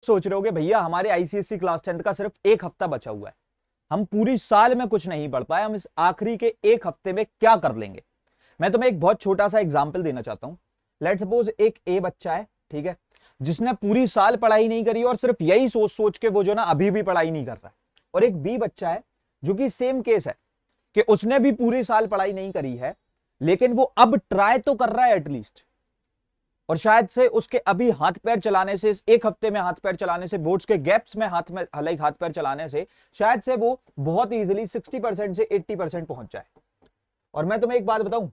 सोच रहे होगे भैया हमारे आईसीएसई क्लास 10 का सिर्फ एक हफ्ता बचा हुआ है, हम पूरी साल में कुछ नहीं पढ़ पाए, हम इस आखिरी के एक हफ्ते में क्या कर लेंगे। मैं तुम्हें एक बहुत छोटा सा एग्जाम्पल देना चाहता हूं। लेट सपोज एक ए बच्चा है, ठीक है, जिसने पूरी साल पढ़ाई नहीं करी और सिर्फ यही सोच सोच के वो जो ना अभी भी पढ़ाई नहीं कर रहा है। और एक बी बच्चा है जो कि सेम केस है कि उसने भी पूरी साल पढ़ाई नहीं करी है, लेकिन वो अब ट्राई तो कर रहा है एटलीस्ट, और शायद से उसके अभी हाथ पैर चलाने से, इस एक हफ्ते में हाथ पैर चलाने से, बोर्ड्स के गैप्स में हाथ पैर चलाने से शायद से वो बहुत इजीली 60% से 80% पहुंच जाए। और मैं तुम्हें एक बात बताऊं,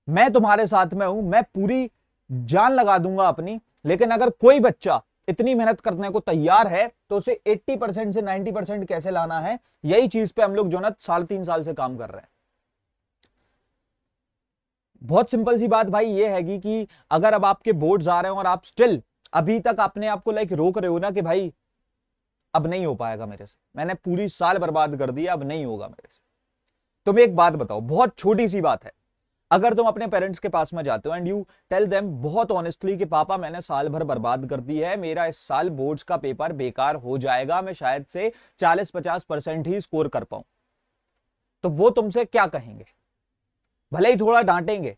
मैं तुम्हारे साथ में हूं, मैं पूरी जान लगा दूंगा अपनी, लेकिन अगर कोई बच्चा इतनी मेहनत करने को तैयार है तो उसे 80% से 90% कैसे लाना है, यही चीज पे हम लोग जो ना 3.5 साल से काम कर रहे हैं। बहुत सिंपल सी बात भाई ये हैगी कि अगर अब आपके बोर्ड्स आ रहे हैं और आप स्टिल अभी तक अपने आप को लाइक रोक रहे हो ना कि भाई अब नहीं हो पाएगा मेरे से, मैंने पूरी साल बर्बाद कर दिया, अब नहीं होगा मेरे से। तुम एक बात बताओ, बहुत छोटी सी बात है, अगर तुम अपने पेरेंट्स के पास में जाते हो एंड यू टेल देम बहुत ऑनेस्टली कि पापा मैंने साल भर बर्बाद कर दी है, मेरा इस साल बोर्ड्स का पेपर बेकार हो जाएगा, मैं शायद से 40-50% ही स्कोर कर पाऊं, तो वो तुमसे क्या कहेंगे? भले ही थोड़ा डांटेंगे,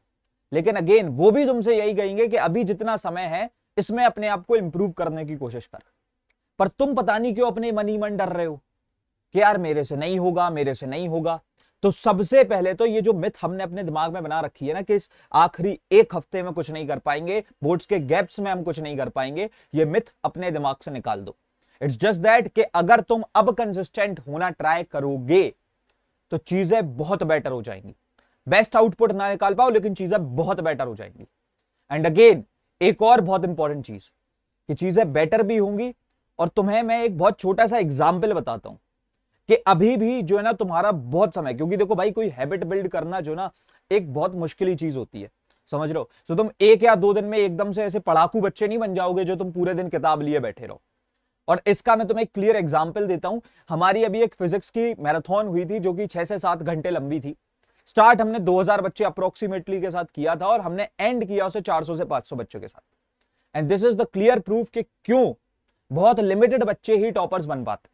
लेकिन अगेन वो भी तुमसे यही कहेंगे कि अभी जितना समय है इसमें अपने आप को इंप्रूव करने की कोशिश कर। पर तुम पता नहीं क्यों अपने मन ही मन डर रहे हो कि यार मेरे से नहीं होगा, मेरे से नहीं होगा। तो सबसे पहले तो ये जो मिथ हमने अपने दिमाग में बना रखी है ना कि इस आखिरी एक हफ्ते में कुछ नहीं कर पाएंगे, बोर्ड्स के गैप्स में हम कुछ नहीं कर पाएंगे, ये मिथ अपने दिमाग से निकाल दो। इट्स जस्ट दैट कि अगर तुम अब कंसिस्टेंट होना ट्राई करोगे तो चीजें बहुत बेटर हो जाएंगी। बेस्ट आउटपुट ना निकाल पाओ लेकिन चीजें बहुत बेटर हो जाएंगी। एंड अगेन एक और बहुत इंपॉर्टेंट चीज कि चीजें बेटर भी होंगी, और तुम्हें मैं एक बहुत छोटा सा एग्जाम्पल बताता हूं कि अभी भी जो है ना तुम्हारा बहुत समय, क्योंकि देखो भाई कोई हैबिट बिल्ड करना जो ना एक बहुत मुश्किल चीज होती है, समझ रहे हो। तो तुम 1 या 2 दिन में एकदम से ऐसे पढ़ाकू बच्चे नहीं बन जाओगे जो तुम पूरे दिन किताब लिए बैठे रहो। और इसका मैं तुम्हें एक क्लियर एग्जाम्पल देता हूं। हमारी अभी एक फिजिक्स की मैराथन हुई थी जो कि 6 से 7 घंटे लंबी थी। स्टार्ट हमने 2000 बच्चे अप्रोक्सीमेटली के साथ किया था और हमने एंड किया उसे 400 से 500 बच्चों के साथ। And this is the clear proof कि क्यों बहुत लिमिटेड बच्चे ही टॉपर्स बन पाते,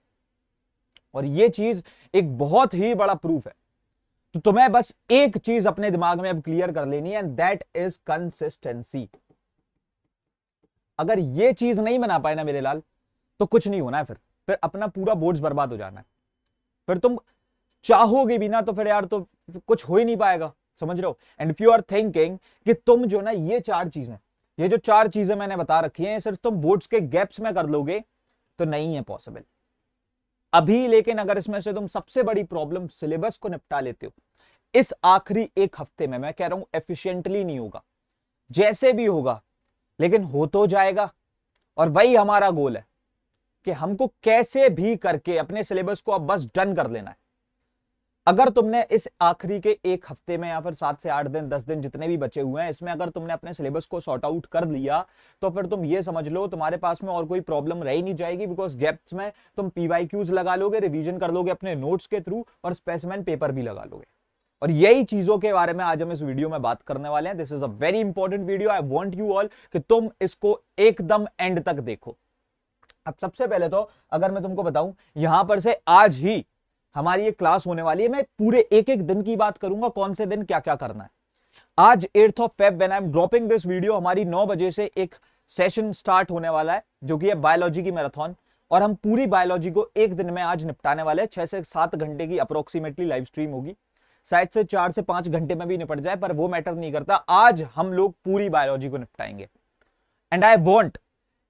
और ये चीज एक बहुत ही बड़ा प्रूफ है। तो तुम्हें बस एक चीज अपने दिमाग में अब क्लियर कर लेनी है, एंड दैट इज कंसिस्टेंसी। अगर ये चीज नहीं बना पाए ना मेरे लाल, तो कुछ नहीं होना है, फिर अपना पूरा बोर्ड्स बर्बाद हो जाना है। फिर तुम चाहोगे भी ना तो फिर यार तो कुछ हो ही नहीं पाएगा, समझ रहे हो। And if you are thinking कि तुम जो ना ये 4 चीजें, ये जो 4 चीजें मैंने बता रखी हैं सिर्फ तुम बोर्ड्स के गैप्स में कर लोगे, तो नहीं है पॉसिबल अभी। लेकिन अगर इसमें से तुम सबसे बड़ी प्रॉब्लम सिलेबस को निपटा लेते हो इस आखिरी एक हफ्ते में, मैं कह रहा हूं एफिशिएंटली नहीं होगा, जैसे भी होगा लेकिन हो तो जाएगा। और वही हमारा गोल है कि हमको कैसे भी करके अपने सिलेबस को अब बस डन कर लेना है। अगर तुमने इस आखिरी के एक हफ्ते में या फिर 7 से 8 दिन 10 दिन जितने भी बचे हुए हैं इसमें अगर तुमने अपने सिलेबस को सॉर्ट आउट कर लिया, तो फिर तुम ये समझ लो तुम्हारे पास में और कोई प्रॉब्लम रह ही नहीं जाएगी, बिकॉज गैप्स में तुम पीवाईक्यूज लगा लोगे, रिवीजन कर लोगे अपने नोट्स के थ्रू, और स्पेसिमेन पेपर भी लगा लोगे। और यही चीजों के बारे में आज हम इस वीडियो में बात करने वाले हैं। This is a very important video, I want you all कि तुम इसको एकदम एंड तक देखो। अब सबसे पहले तो अगर मैं तुमको बताऊं, यहां पर से आज ही हमारी ये क्लास होने वाली है, मैं पूरे एक एक दिन की बात करूंगा, कौन से दिन क्या क्या करना है। आज 8th of Feb when I am dropping this video, हमारी 9 बजे से एक सेशन स्टार्ट होने वाला है जो कि है बायोलॉजी की मैराथन, और हम पूरी बायोलॉजी को एक दिन में आज निपटाने वाले हैं। 6 से 7 घंटे की अप्रोक्सीमेटली लाइव स्ट्रीम होगी, शायद से 4 से 5 घंटे में भी निपट जाए, पर वो मैटर नहीं करता। आज हम लोग पूरी बायोलॉजी को निपटाएंगे। एंड आई वॉन्ट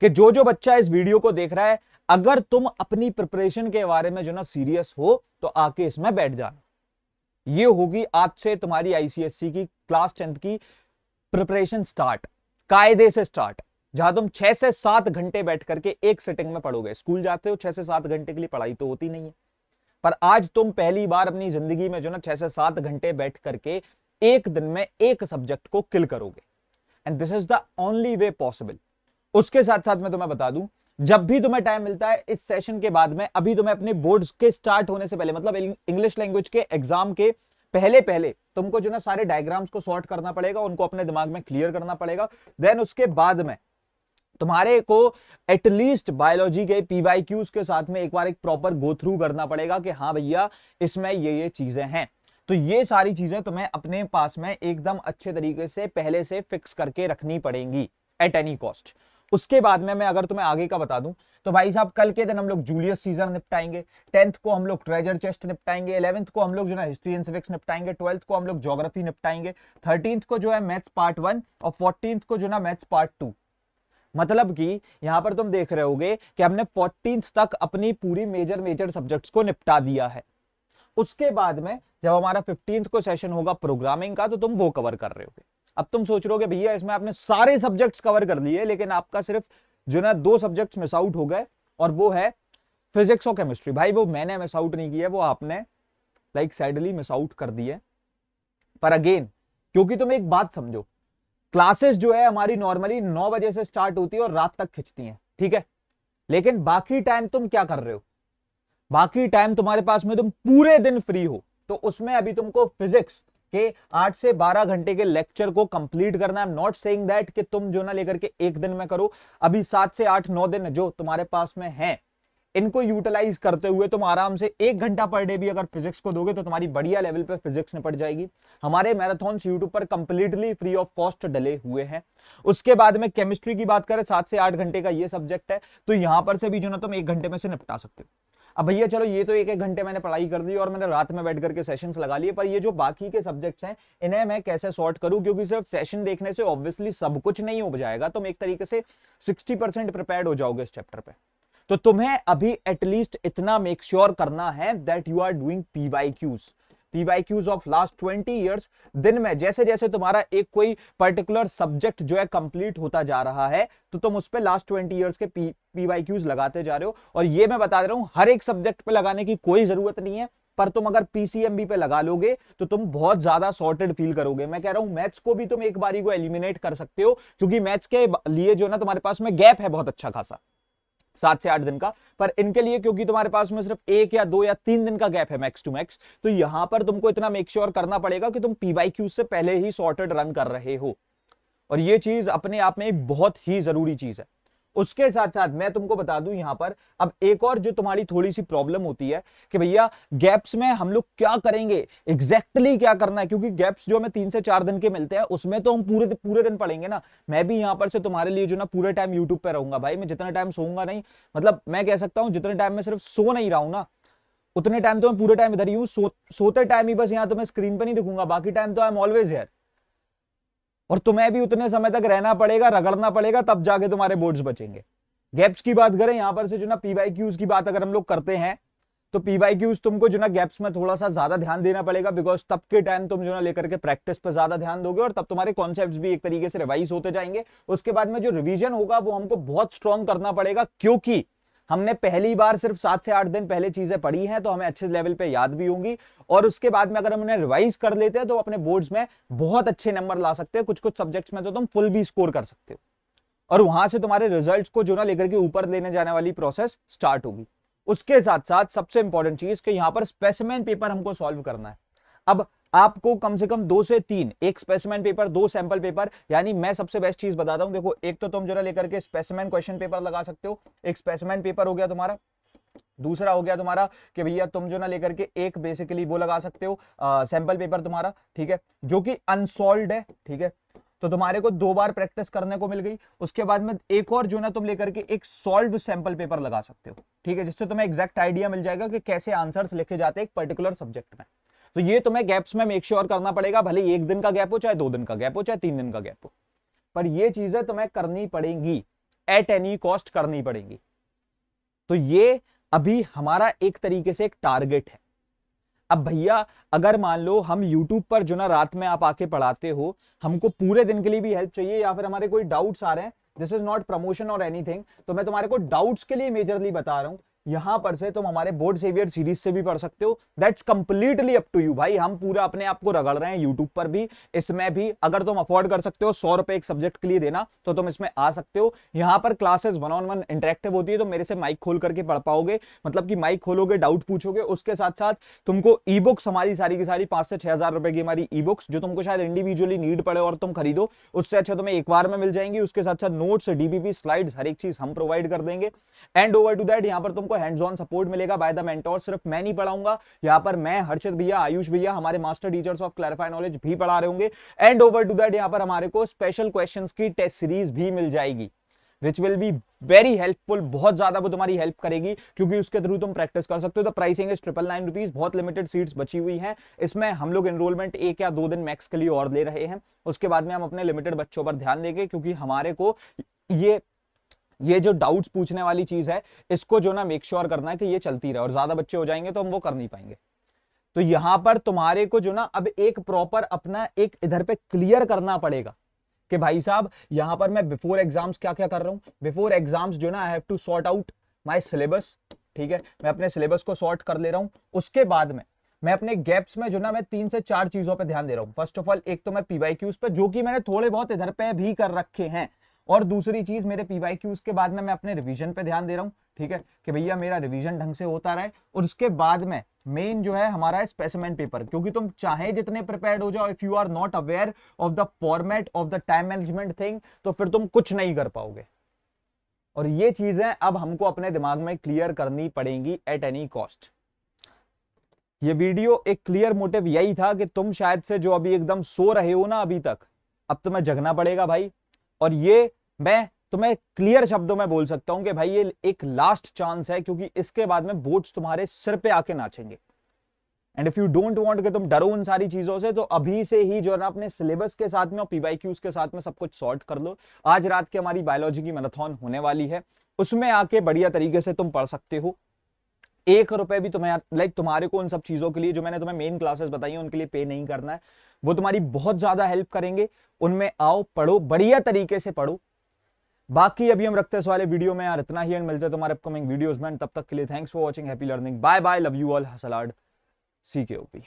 कि जो जो बच्चा इस वीडियो को देख रहा है, अगर तुम अपनी प्रिपरेशन के बारे में जो ना सीरियस हो तो आके इसमें बैठ जाना। ये होगी आज से तुम्हारी आईसीएसई की क्लास 10th की प्रिपरेशन स्टार्ट, कायदे से स्टार्ट, जहां तुम 6 से 7 घंटे बैठ करके एक सिटिंग में पढ़ोगे। स्कूल जाते हो 6 से 7 घंटे के लिए पढ़ाई तो होती नहीं है, पर आज तुम पहली बार अपनी जिंदगी में जो ना 6 से 7 घंटे बैठ करके एक दिन में एक सब्जेक्ट को किल करोगे। And this is the only way possible. उसके साथ साथ मैं तुम्हें बता दूं, जब भी तुम्हें टाइम मिलता है इस सेशन के बाद में, अभी तुम्हें अपने बोर्ड्स के स्टार्ट होने से पहले, मतलब इंग्लिश लैंग्वेज के एग्जाम के पहले पहले तुमको जो ना सारे डायग्राम्स को सॉर्ट करना पड़ेगा, उनको अपने दिमाग में क्लियर करना पड़ेगा। देन उसके बाद में तुम्हारे को एटलीस्ट बायोलॉजी के पीवाईक्यूज के साथ में एक बार एक प्रॉपर गो थ्रू करना पड़ेगा कि हाँ भैया इसमें ये चीजें हैं। तो ये सारी चीजें तुम्हें अपने पास में एकदम अच्छे तरीके से पहले से फिक्स करके रखनी पड़ेंगी एट एनी कॉस्ट। उसके बाद में मैं अगर तुम्हें आगे का बता दूं तो भाई साहब कल के दिन हम लोग जूलियस सीजर निपटाएंगे, 10th को हम लोग ट्रेजर चेस्ट निपटाएंगे, 11th को हम लोग जो ना हिस्ट्री एंड सिविक्स निपटाएंगे, 12th को हम लोग ज्योग्राफी निपटाएंगे, 13th को जो है मैथ्स पार्ट 1 और 14th को जो ना मैथ्स पार्ट 2। मतलब कि यहां पर तुम देख रहे होगे कि हमने 14th तक अपनी पूरी मेजर सब्जेक्ट्स को निपटा दिया है। उसके बाद में जब हमारा 15th को सेशन होगा प्रोग्रामिंग का तो तुम वो कवर कर रहे होगे। अब तुम सोच रहे हो भैया इसमें आपने सारे सब्जेक्ट्स कवर कर लिए लेकिन आपका सिर्फ जो ना 2 सब्जेक्ट्स मिस आउट हो गए और वो है फिजिक्स और केमिस्ट्री। भाई वो मैंने मिस आउट नहीं किया, वो आपने लाइक सैडली मिस आउट कर दिए। पर अगेन क्योंकि तुम एक बात समझो, क्लासेस जो है हमारी नॉर्मली 9 बजे से स्टार्ट होती है और रात तक खिंचती हैं, ठीक है, लेकिन बाकी टाइम तुम क्या कर रहे हो, बाकी टाइम तुम्हारे पास में तुम पूरे दिन फ्री हो, तो उसमें अभी तुमको फिजिक्स के 8 से 12 घंटे के लेक्चर को कंप्लीट करना है। I am not saying that कि तुम जो ना लेकर के एक दिन में करो, अभी 7 से 8-9 दिन जो तुम्हारे पास में है इनको यूटिलाइज करते हुए तुम आराम से 1 घंटा पर डे भी अगर फिजिक्स को दोगे तो तुम्हारी बढ़िया लेवल पे फिजिक्स निपट जाएगी। हमारे मैराथन यूट्यूब पर कंप्लीटली फ्री ऑफ कॉस्ट डले हुए हैं। उसके बाद में केमिस्ट्री की बात करें 7 से 8 घंटे का ये सब्जेक्ट है, तो यहां पर से भी जो ना तुम 1 घंटे में से निपटा सकते हो। अब भैया चलो ये तो 1-1 घंटे मैंने पढ़ाई कर दी और मैंने रात में बैठ करके सेशंस लगा लिए, पर ये जो बाकी के सब्जेक्ट्स हैं इन्हें मैं कैसे सॉर्ट करूं, क्योंकि सिर्फ सेशन देखने से ऑब्वियसली सब कुछ नहीं हो जाएगा। तुम एक तरीके से 60% प्रिपेयर्ड हो जाओगे इस चैप्टर पे। तो तुम्हें अभी एटलीस्ट इतना मेक श्योर करना है that you are doing PYQs of last 20 years. दिन में जैसे जैसे तुम्हारा एक कोई पर्टिकुलर सब्जेक्ट जो है कंप्लीट होता जा रहा है तो तुम उस पे लास्ट 20 ईयर्स के पीवाईक्यूज लगाते जा रहे हो। और ये मैं बता दे रहा हूं हर एक सब्जेक्ट पे लगाने की कोई जरूरत नहीं है, पर तुम अगर पीसीएमबी पे लगा लोगे तो तुम बहुत ज्यादा सॉर्टेड फील करोगे। मैं कह रहा हूं मैथ्स को भी तुम एक बारी को एलिमिनेट कर सकते हो, क्योंकि मैथ्स के लिए जो ना तुम्हारे पास में गैप है बहुत अच्छा खासा 7 से 8 दिन का, पर इनके लिए क्योंकि तुम्हारे पास में सिर्फ 1 या 2 या 3 दिन का गैप है मैक्स टू मैक्स, तो यहां पर तुमको इतना मेक श्योर करना पड़ेगा कि तुम पीवाईक्यू से पहले ही सॉर्टेड रन कर रहे हो। और ये चीज अपने आप में एक बहुत ही जरूरी चीज है। उसके साथ साथ मैं तुमको बता दूं यहां पर अब एक और जो तुम्हारी थोड़ी सी प्रॉब्लम होती है कि भैया गैप्स में हम लोग क्या करेंगे, एग्जैक्टली क्या करना है, क्योंकि गैप्स जो हमें 3 से 4 दिन के मिलते हैं उसमें तो हम पूरे दिन पढ़ेंगे ना। मैं भी यहां पर से तुम्हारे लिए जो ना पूरे टाइम यूट्यूब पे रहूंगा भाई, मैं जितना टाइम सोऊंगा नहीं, मतलब मैं कह सकता हूं जितने टाइम में सिर्फ सो नहीं रहा हूं ना उतने टाइम तो मैं पूरे टाइम इधर ही हूं। सोते टाइम ही बस यहां तो मैं स्क्रीन पर नहीं दिखूंगा, बाकी टाइम तो आई एम ऑलवेज हियर। और तुम्हें भी उतने समय तक रहना पड़ेगा, रगड़ना पड़ेगा, तब जाके तुम्हारे बोर्ड्स बचेंगे। गैप्स की बात करें यहां पर से जो ना पीवाईक्यूज की बात अगर हम लोग करते हैं तो पीवाईक्यूज तुमको जो ना गैप्स में थोड़ा सा ज्यादा ध्यान देना पड़ेगा, बिकॉज तब के टाइम तुम जो ना लेकर के प्रैक्टिस पे ज्यादा ध्यान दोगे और तब तुम्हारे कॉन्सेप्ट्स भी एक तरीके से रिवाइज होते जाएंगे। उसके बाद में जो रिवीजन होगा वो हमको बहुत स्ट्रॉन्ग करना पड़ेगा, क्योंकि हमने पहली बार सिर्फ 7 से 8 दिन पहले चीजें पढ़ी हैं तो हमें अच्छे लेवल पे याद भी होंगी। और उसके बाद में अगर हम उन्हें रिवाइज कर लेते हैं तो अपने बोर्ड्स में बहुत अच्छे नंबर ला सकते हैं। कुछ सब्जेक्ट्स में तो तुम फुल भी स्कोर कर सकते हो और वहां से तुम्हारे रिजल्ट्स को जो ना लेकर के ऊपर लेने जाने वाली प्रोसेस स्टार्ट होगी। उसके साथ साथ सबसे इंपॉर्टेंट चीज कि यहां पर स्पेसिमेन पेपर हमको सॉल्व करना है। अब आपको कम से कम 2 से 3, एक स्पेसिमेन पेपर, 2 सैंपल पेपर, यानी मैं सबसे बेस्ट चीज बताता हूं। देखो एक तो तुम जो ना लेकर के स्पेसिमेन क्वेश्चन पेपर लगा सकते हो, एक स्पेसिमेन पेपर हो गया तुम्हारा। दूसरा हो गया तुम्हारा कि भैया तुम जो ना लेकर के एक बेसिकली वो लगा सकते हो सैंपल पेपर तुम्हारा, ठीक है, जो कि अनसॉल्व्ड है, ठीक है, तो तुम्हारे को 2 बार प्रैक्टिस करने को मिल गई। उसके बाद में एक और जो ना तुम लेकर के एक सॉल्व सैंपल पेपर लगा सकते हो, ठीक है, जिससे तुम्हें एग्जैक्ट आइडिया मिल जाएगा कि कैसे आंसर्स लिखे जाते हैं एक पर्टिकुलर सब्जेक्ट में। तो ये तुम्हें गैप्स में मेक श्योर करना पड़ेगा, भले 1 दिन का गैप हो, चाहे 2 दिन का गैप हो, चाहे 3 दिन का गैप हो, पर ये चीजें तुम्हें करनी पड़ेंगी, एट एनी कॉस्ट करनी पड़ेंगी। तो ये अभी हमारा एक तरीके से एक टारगेट है। अब भैया अगर मान लो हम YouTube पर जो ना रात में आप आके पढ़ाते हो, हमको पूरे दिन के लिए भी हेल्प चाहिए या फिर हमारे कोई डाउट्स आ रहे हैं, दिस इज नॉट प्रमोशन और एनीथिंग, तो मैं तुम्हारे को डाउट्स के लिए मेजरली बता रहा हूं यहां पर से तुम हमारे बोर्ड सेवियर सीरीज से भी पढ़ सकते हो। That's completely up to you भाई, हम पूरा अपने आप को रगड़ रहे हैं यूट्यूब पर भी, इसमें भी। अगर तुम अफोर्ड कर सकते हो 100 रुपए एक सब्जेक्ट के लिए देना तो तुम इसमें आ सकते हो। यहां पर क्लासेस 1-on-1 इंटरेक्टिव होती है, तो मेरे से माइक खोल करके पढ़ पाओगे, मतलब कि माइक खोलोगे, डाउट पूछोगे, उसके साथ साथ तुमको ई बुक्स हमारी सारी की सारी 5 से 6 हजार रुपए की हमारी ई बुक्स, जो तुमको शायद इंडिविजुअली नीड पड़े और तुम खरीदो, उससे अच्छा तुम्हें एक बार में मिल जाएंगी। उसके साथ साथ नोट्स, डीपीपी, स्लाइड्स, हर एक चीज हम प्रोवाइड कर देंगे। एंड ओवर टू दैट यहाँ पर तुमको हैंड्स ऑन सपोर्ट मिलेगा बाय द मेंटोर। सिर्फ मैं नहीं पढ़ाऊंगा, यहाँ पर मैं, हर्षित भैया, आयुष भैया, हमारे master teachers of clarify knowledge भी पढ़ा रहे होंगे। एंड ओवर टू दैट यहाँ पर हमारे को स्पेशल क्वेश्चंस की टेस्ट सीरीज भी मिल जाएगी, which will be very helpful. बहुत ज्यादा वो तुम्हारी हेल्प करेगी, क्योंकि उसके थ्रू तुम प्रैक्टिस कर सकते हो। तो प्राइसिंग इज 999 रुपीज, बहुत लिमिटेड सीट्स बची हुई हैं। इसमें हम लोग एनरोलमेंट 1 या 2 दिन मैक्स के लिए और ले रहे हैं, उसके बाद में हम अपने लिमिटेड बच्चों पर ध्यान देंगे, क्योंकि हमारे को ये जो डाउट्स पूछने वाली चीज है, इसको जो ना मेक श्योर करना है कि ये चलती रहे, और ज्यादा बच्चे हो जाएंगे तो हम वो कर नहीं पाएंगे। तो यहां पर तुम्हारे को जो ना अब एक प्रॉपर अपना एक इधर पे क्लियर करना पड़ेगा कि भाई साहब यहां पर मैं बिफोर एग्जाम्स क्या क्या कर रहा हूं। बिफोर एग्जाम्स जो ना I have to sort out my syllabus, ठीक है, मैं अपने सिलेबस को सॉर्ट कर ले रहा हूं। उसके बाद में मैं अपने गैप्स में जो ना मैं 3 से 4 चीजों पे ध्यान दे रहा हूं। फर्स्ट ऑफ ऑल, एक तो मैं पीवाईक्यूज पे, जो कि मैंने थोड़े बहुत इधर पे भी कर रखे हैं, और दूसरी चीज मेरे पीवाईक्यूज के बाद में मैं अपने रिवीजन पे ध्यान दे रहा हूं, ठीक है, कि भैया मेरा रिवीजन ढंग से होता रहे। और उसके बाद में मेन जो है हमारा स्पेसिमेन पेपर, क्योंकि तुम चाहे जितने प्रिपेयर्ड हो जाओ, if you are not aware of the format of the time management thing, तो फिर तुम कुछ नहीं कर पाओगे। और ये चीजें अब हमको अपने दिमाग में क्लियर करनी पड़ेंगी एट एनी कॉस्ट। ये वीडियो एक क्लियर मोटिव यही था कि तुम शायद से जो अभी एकदम सो रहे हो ना अभी तक, अब तुम्हें जगना पड़ेगा भाई। और ये मैं तुम्हें क्लियर शब्दों में बोल सकता हूं कि भाई ये एक लास्ट चांस है, क्योंकि इसके बाद में बोर्ड्स तुम्हारे सिर पे आके नाचेंगे। And if you don't want कि तुम डरो उन सारी चीजों से, तो अभी से ही जो है ना अपने सिलेबस के साथ में और पीवाईक्यूज के साथ में सब कुछ सॉर्ट कर लो। आज रात की हमारी बायोलॉजी की मैराथन होने वाली है, उसमें आके बढ़िया तरीके से तुम पढ़ सकते हो। 1 रुपए भी तुम्हें तुम्हारे को उन सब चीजों के लिए जो मैंने तुम्हें मेन क्लासेस बताई हैं उनके लिए पे नहीं करना है। वो तुम्हारी बहुत ज्यादा हेल्प करेंगे। उनमें आओ, पढ़ो, बढ़िया तरीके से पढ़ो। बाकी अभी हम रखते हैं इस वाले वीडियो में यार इतना ही, एंड मिलते हैं तुम्हारे अपकमिंग वीडियोस में। तब तक के लिए thanks for watching, happy learning, bye bye, love you all, हसलाड, CKOP।